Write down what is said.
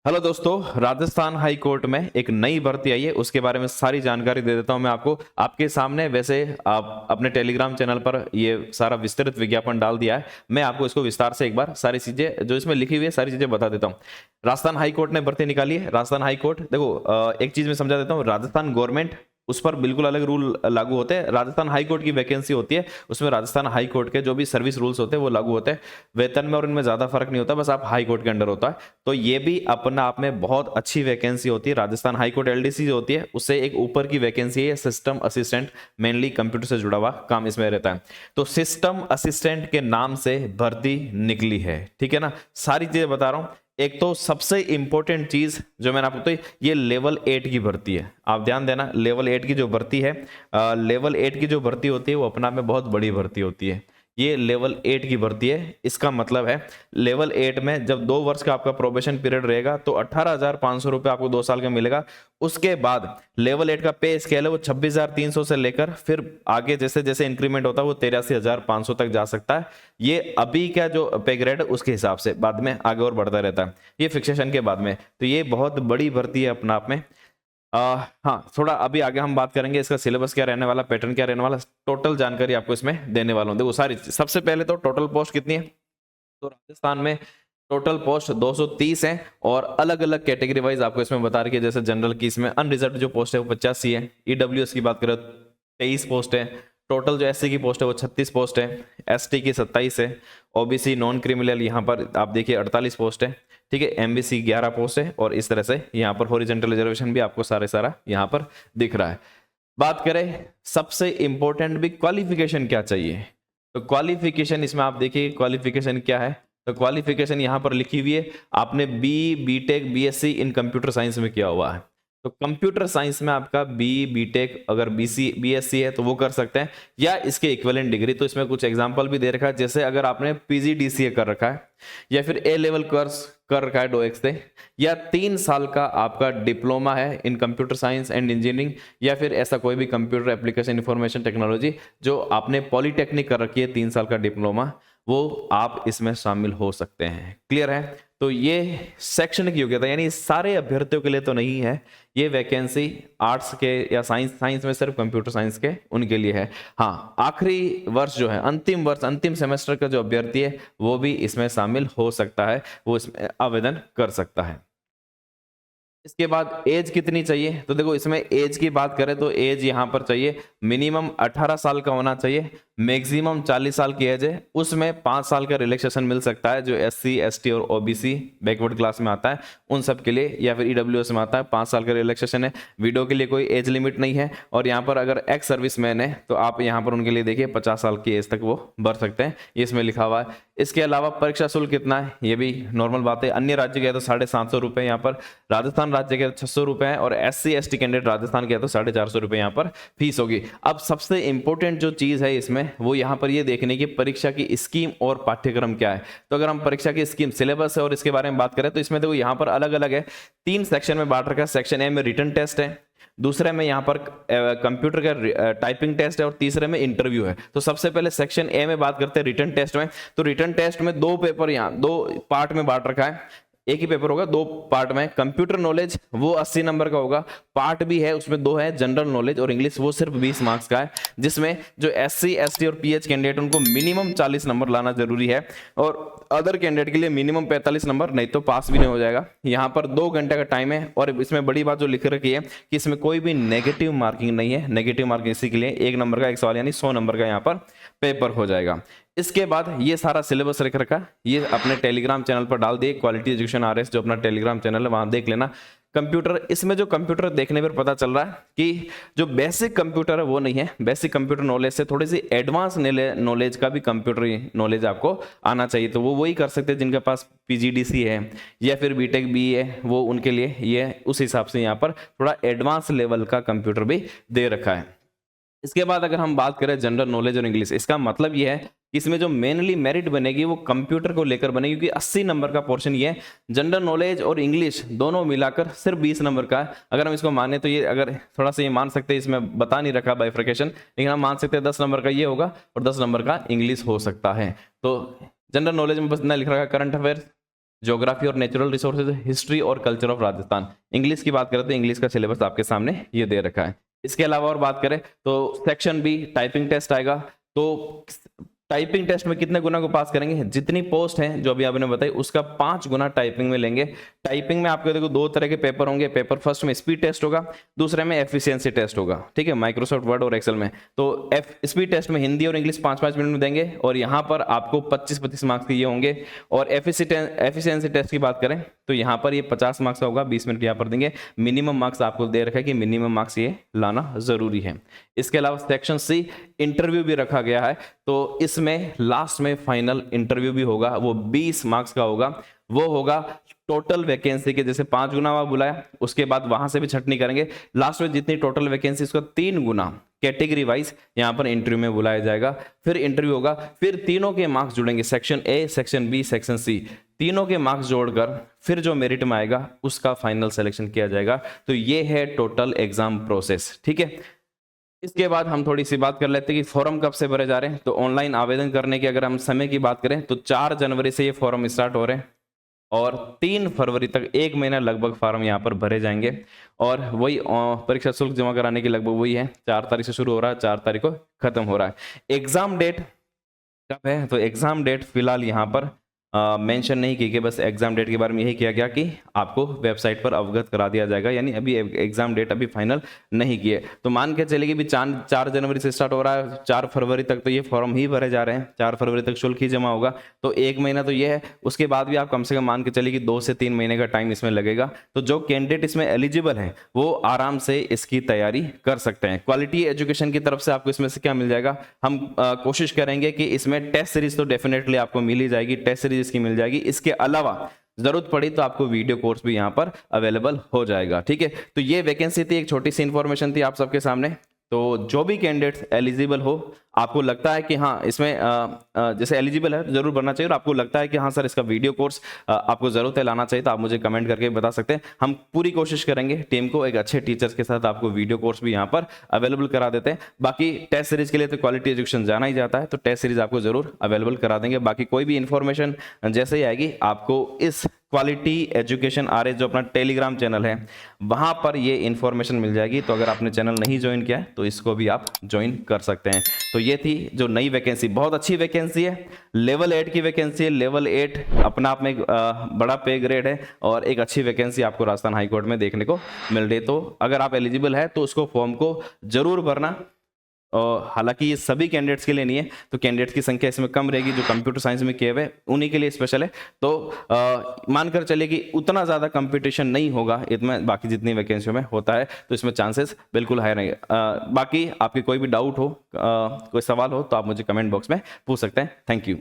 Hello दोस्तों, Rajasthan high court में एक नई भर्ती आई है, उसके बारे में सारी जानकारी दे देता हूं मैं आपको आपके सामने। वैसे आप अपने टेलीग्राम चैनल पर ये सारा विस्तृत विज्ञापन डाल दिया है। मैं आपको इसको विस्तार से एक बार सारी चीजें जो इसमें लिखी हुई है सारी चीजें बता देता हूं। राजस्थान हाई कोर्ट ने भर्ती निकाली है। राजस्थान हाई कोर्ट देखो, एक चीज मैं समझा देता हूँ। राजस्थान गवर्नमेंट उस पर बिल्कुल अलग रूल लागू होते हैं। राजस्थान हाई कोर्ट की वैकेंसी होती है, उसमें राजस्थान हाई कोर्ट के जो भी सर्विस रूल्स होते हैं वो लागू होते हैं। वेतन में और इनमें ज्यादा फर्क नहीं होता, बस आप हाई कोर्ट के अंडर होता है। तो ये भी अपना आप में बहुत अच्छी वैकेंसी होती है। राजस्थान हाई कोर्ट एलडीसी जो होती है उससे एक ऊपर की वैकेंसी है, सिस्टम असिस्टेंट। मेनली कंप्यूटर से जुड़ा हुआ काम इसमें रहता है। तो सिस्टम असिस्टेंट के नाम से भर्ती निकली है, ठीक है ना। सारी चीजें बता रहा हूं। एक तो सबसे इंपॉर्टेंट चीज जो मैंने आपको बताई, ये लेवल 8 की भर्ती है। आप ध्यान देना, लेवल 8 की जो भर्ती है, लेवल 8 की जो भर्ती होती है वो अपना में बहुत बड़ी भर्ती होती है। ये लेवल 8 की भर्ती है। इसका मतलब है लेवल 8 में जब 2 वर्ष का आपका प्रोबेशन पीरियड रहेगा तो 18,500 रुपये आपको 2 साल का मिलेगा। उसके बाद लेवल 8 का पे स्केल है वो 26,300 से लेकर फिर आगे जैसे जैसे इंक्रीमेंट होता है वो 83,500 तक जा सकता है। ये अभी का जो पे ग्रेड उसके हिसाब से बाद में आगे और बढ़ता रहता है, ये फिक्सेशन के बाद में। तो ये बहुत बड़ी भर्ती है अपना आप में। हाँ, थोड़ा अभी आगे हम बात करेंगे इसका सिलेबस क्या रहने वाला, पैटर्न क्या रहने वाला, टोटल जानकारी आपको इसमें देने वाला हूँ। देखो सारी सबसे पहले तो टोटल पोस्ट कितनी है। तो राजस्थान में टोटल पोस्ट 230 है और अलग अलग कैटेगरी वाइज आपको इसमें बता रही है। जैसे जनरल की इसमें अनरिजर्व जो पोस्ट है वो 85 है। ईडब्ल्यूएस की बात करें 23 पोस्ट है। टोटल जो एससी की पोस्ट है वो 36 पोस्ट है। एसटी की 27 है। ओबीसी नॉन क्रिमिनल यहाँ पर आप देखिए 48 पोस्ट है, ठीक है। एमबीसी 11 पोस्ट है और इस तरह से यहाँ पर हॉरिजॉन्टल रिजर्वेशन भी आपको सारा यहाँ पर दिख रहा है। बात करें सबसे इंपॉर्टेंट भी क्वालिफिकेशन क्या चाहिए, तो क्वालिफिकेशन इसमें आप देखिए क्वालिफिकेशन क्या है। तो क्वालिफिकेशन यहाँ पर लिखी हुई है, आपने BTech BSc in computer science में किया हुआ है। तो कंप्यूटर साइंस में आपका बीटेक अगर बीएससी है तो वो कर सकते हैं, या इसके इक्विवेलेंट डिग्री। तो इसमें कुछ एग्जांपल भी दे रखा है, जैसे अगर आपने पीजीडीसीए कर रखा है या फिर ए लेवल कोर्स कर रखा है डोएक्स से, या 3 साल का आपका डिप्लोमा है इन कंप्यूटर साइंस एंड इंजीनियरिंग, या फिर ऐसा कोई भी कंप्यूटर एप्लीकेशन इंफॉर्मेशन टेक्नोलॉजी जो आपने पॉलिटेक्निक कर रखी है 3 साल का डिप्लोमा, वो आप इसमें शामिल हो सकते हैं। क्लियर है। तो ये शैक्षणिक योग्यता यानी सारे अभ्यर्थियों के लिए तो नहीं है, ये वैकेंसी आर्ट्स के या साइंस में सिर्फ कंप्यूटर साइंस के उनके लिए है। हाँ, आखिरी वर्ष जो है, अंतिम वर्ष अंतिम सेमेस्टर का जो अभ्यर्थी है वो भी इसमें शामिल हो सकता है, वो इसमें आवेदन कर सकता है। इसके बाद एज कितनी चाहिए, तो देखो इसमें एज की बात करें तो एज यहां पर चाहिए मिनिमम 18 साल का होना चाहिए, मैक्सिमम 40 साल की एज है। उसमें 5 साल का रिलैक्सेशन मिल सकता है, जो एससी एसटी और ओबीसी बैकवर्ड क्लास में आता है उन सब के लिए, या फिर ईडब्ल्यूएस में आता है 5 साल का रिलैक्सेशन है। वीडियो के लिए कोई एज लिमिट नहीं है। और यहाँ पर अगर एक्स सर्विस मैन है तो आप यहाँ पर उनके लिए देखिए 50 साल की एज तक वो भर सकते हैं, ये इसमें लिखा हुआ है। इसके अलावा परीक्षा शुल्क कितना है ये भी नॉर्मल बात है। अन्य राज्य के तो 750 रुपए यहाँ पर, राजस्थान राज्य के 600 रुपए है, और एससी एसटी कैंडिडेट राजस्थान के तो 450 रुपए यहाँ पर फीस होगी। अब सबसे इंपॉर्टेंट जो चीज है इसमें वो यहाँ पर ये देखने की परीक्षा की स्कीम और पाठ्यक्रम क्या है। तो अगर हम परीक्षा की स्कीम सिलेबस है और इसके बारे में बात करें तो इसमें देखो यहाँ पर अलग अलग है, 3 सेक्शन में बांट रखा है। सेक्शन ए में रिटन टेस्ट है, दूसरे में यहाँ पर कंप्यूटर का टाइपिंग टेस्ट है, और तीसरे में इंटरव्यू है। तो सबसे पहले सेक्शन ए में बात करते हैं रिटन टेस्ट में। तो रिटन टेस्ट में 2 पेपर यहाँ 2 पार्ट में बांट रखा है, एक ही पेपर होगा 2 पार्ट में। कंप्यूटर नॉलेज वो 80 नंबर का होगा, पार्ट भी है उसमें 2 है, जनरल नॉलेज और इंग्लिश, वो सिर्फ 20 मार्क्स का है, जिसमें जो एससी एसटी और पीएच कैंडिडेट उनको मिनिमम 40 नंबर लाना जरूरी है, और अदर कैंडिडेट के लिए मिनिमम 45 नंबर, नहीं तो पास भी नहीं हो जाएगा। यहाँ पर 2 घंटे का टाइम है, और इसमें बड़ी बात जो लिख रखी है कि इसमें कोई भी नेगेटिव मार्किंग नहीं है। नेगेटिव मार्किंग इसी के लिए 1 नंबर का 1 सवाल यानी 100 नंबर का यहाँ पर पेपर हो जाएगा। इसके बाद ये सारा सिलेबस रख रखा, ये अपने टेलीग्राम चैनल पर डाल दिए, क्वालिटी एजुकेशन आरएस जो अपना टेलीग्राम चैनल है वहां देख लेना। कंप्यूटर, इसमें जो कंप्यूटर देखने पर पता चल रहा है कि जो बेसिक कंप्यूटर है वो नहीं है, बेसिक कंप्यूटर नॉलेज से थोड़ी सी एडवांस नॉलेज का भी कंप्यूटर नॉलेज आपको आना चाहिए। तो वो वही कर सकते हैं जिनके पास पीजीडीसी है या फिर बीटेक बी है, वो उनके लिए ये उस हिसाब से यहाँ पर थोड़ा एडवांस लेवल का कंप्यूटर भी दे रखा है। इसके बाद अगर हम बात करें जनरल नॉलेज और इंग्लिश, इसका मतलब ये है कि इसमें जो मेनली मेरिट बनेगी वो कंप्यूटर को लेकर बनेगी, क्योंकि 80 नंबर का पोर्शन ये है। जनरल नॉलेज और इंग्लिश दोनों मिलाकर सिर्फ 20 नंबर का है। अगर हम इसको माने तो ये अगर थोड़ा सा ये मान सकते हैं, इसमें बता नहीं रखा बाइफर्केशन, लेकिन हम मान सकते हैं 10 नंबर का ये होगा और 10 नंबर का इंग्लिश हो सकता है। तो जनरल नॉलेज में बस इतना लिख रखा है, करंट अफेयर ज्योग्राफी और नेचुरल रिसोर्सेज, हिस्ट्री और कल्चर ऑफ राजस्थान। इंग्लिश की बात करें तो इंग्लिश का सिलेबस आपके सामने ये दे रखा है। इसके अलावा और बात करें तो सेक्शन बी टाइपिंग टेस्ट आएगा। तो टाइपिंग टेस्ट में कितने गुना को पास करेंगे, जितनी पोस्ट है जो अभी आपने बताई उसका 5 गुना टाइपिंग में लेंगे। टाइपिंग में आपके देखो 2 तरह के पेपर होंगे। पेपर फर्स्ट में स्पीड टेस्ट होगा, दूसरे में एफिशिएंसी टेस्ट होगा, ठीक है, माइक्रोसॉफ्ट वर्ड और एक्सेल में। तो स्पीड टेस्ट में हिंदी और इंग्लिश 5-5 मिनट में देंगे और यहाँ पर आपको 25-25 मार्क्स के ये होंगे। और एफिशिएंसी टेस्ट की बात करें तो यहाँ पर ये 50 मार्क्स का होगा, 20 मिनट यहाँ पर देंगे। मिनिमम मार्क्स आपको दे रखा है कि मिनिमम मार्क्स ये लाना जरूरी है। इसके अलावा सेक्शन सी इंटरव्यू भी रखा गया है। तो इसमें लास्ट में फाइनल इंटरव्यू भी होगा, वो 20 मार्क्स का होगा। वो होगा टोटल वैकेंसी के जैसे 5 गुना हुआ बुलाया, उसके बाद वहां से भी छटनी करेंगे। लास्ट में जितनी टोटल वैकेंसी उसका 3 गुना कैटेगरी वाइज यहाँ पर इंटरव्यू में बुलाया जाएगा। फिर इंटरव्यू होगा, फिर तीनों के मार्क्स जुड़ेंगे, section A, section B, section C, तीनों के मार्क्स जोड़कर फिर जो मेरिट में आएगा उसका फाइनल सिलेक्शन किया जाएगा। तो ये है टोटल एग्जाम प्रोसेस, ठीक है। इसके बाद हम थोड़ी सी बात कर लेते हैं कि फॉर्म कब से भरे जा रहे हैं। तो ऑनलाइन आवेदन करने की अगर हम समय की बात करें तो 4 जनवरी से ये फॉर्म स्टार्ट हो रहे हैं और 3 फरवरी तक 1 महीना लगभग फॉर्म यहाँ पर भरे जाएंगे। और वही परीक्षा शुल्क जमा कराने की लगभग वही है, 4 तारीख से शुरू हो रहा है, 4 तारीख को खत्म हो रहा है। एग्जाम डेट कब है, तो एग्जाम डेट फिलहाल यहाँ पर मेंशन नहीं की गई, बस एग्जाम डेट के बारे में यही किया गया कि आपको वेबसाइट पर अवगत करा दिया जाएगा, यानी अभी एग्जाम डेट अभी फाइनल नहीं किए। तो मान के चलिए भी 4 जनवरी से स्टार्ट हो रहा है, 4 फरवरी तक तो ये फॉर्म ही भरे जा रहे हैं, 4 फरवरी तक शुल्क ही जमा होगा। तो 1 महीना तो ये है, उसके बाद भी आप कम से कम मान के चलिए कि 2 से 3 महीने का टाइम इसमें लगेगा। तो जो कैंडिडेट इसमें एलिजिबल है वो आराम से इसकी तैयारी कर सकते हैं। क्वालिटी एजुकेशन की तरफ से आपको इसमें से क्या मिल जाएगा, हम कोशिश करेंगे कि इसमें टेस्ट सीरीज तो डेफिनेटली आपको मिल ही जाएगी, टेस्ट सीरीज इसकी मिल जाएगी। इसके अलावा जरूरत पड़ी तो आपको वीडियो कोर्स भी यहां पर अवेलेबल हो जाएगा, ठीक है। तो ये वैकेंसी थी, एक छोटी सी इंफॉर्मेशन थी आप सबके सामने। तो जो भी कैंडिडेट एलिजिबल हो, आपको लगता है कि हाँ इसमें जैसे एलिजिबल है जरूर भरना चाहिए, और आपको लगता है कि हाँ सर इसका वीडियो कोर्स आपको जरूरत है लाना चाहिए, तो आप मुझे कमेंट करके बता सकते हैं। हम पूरी कोशिश करेंगे टीम को एक अच्छे टीचर्स के साथ आपको वीडियो कोर्स भी यहाँ पर अवेलेबल करा देते हैं। बाकी टेस्ट सीरीज के लिए तो क्वालिटी एजुकेशन जाना ही जाता है, तो टेस्ट सीरीज आपको जरूर अवेलेबल करा देंगे। बाकी कोई भी इंफॉर्मेशन जैसे ही आएगी आपको इस क्वालिटी एजुकेशन RS जो अपना टेलीग्राम चैनल है वहां पर ये इंफॉर्मेशन मिल जाएगी। तो अगर आपने चैनल नहीं ज्वाइन किया है तो इसको भी आप ज्वाइन कर सकते हैं। तो ये थी जो नई वैकेंसी, बहुत अच्छी वैकेंसी है, लेवल 8 की वैकेंसी है। लेवल 8 अपना आप में एक बड़ा पे ग्रेड है और एक अच्छी वैकेंसी आपको राजस्थान हाईकोर्ट में देखने को मिल रही है। तो अगर आप एलिजिबल है तो उसको फॉर्म को जरूर भरना। हालांकि ये सभी कैंडिडेट्स के लिए नहीं है, तो कैंडिडेट्स की संख्या इसमें कम रहेगी, जो कंप्यूटर साइंस में किए हुए उन्हीं के लिए स्पेशल है। तो मानकर चलिए कि उतना ज़्यादा कंपटीशन नहीं होगा इतना बाकी जितनी वैकेंसियों में होता है, तो इसमें चांसेस बिल्कुल हाई रहेंगे। बाकी आपकी कोई भी डाउट हो, कोई सवाल हो तो आप मुझे कमेंट बॉक्स में पूछ सकते हैं। Thank you.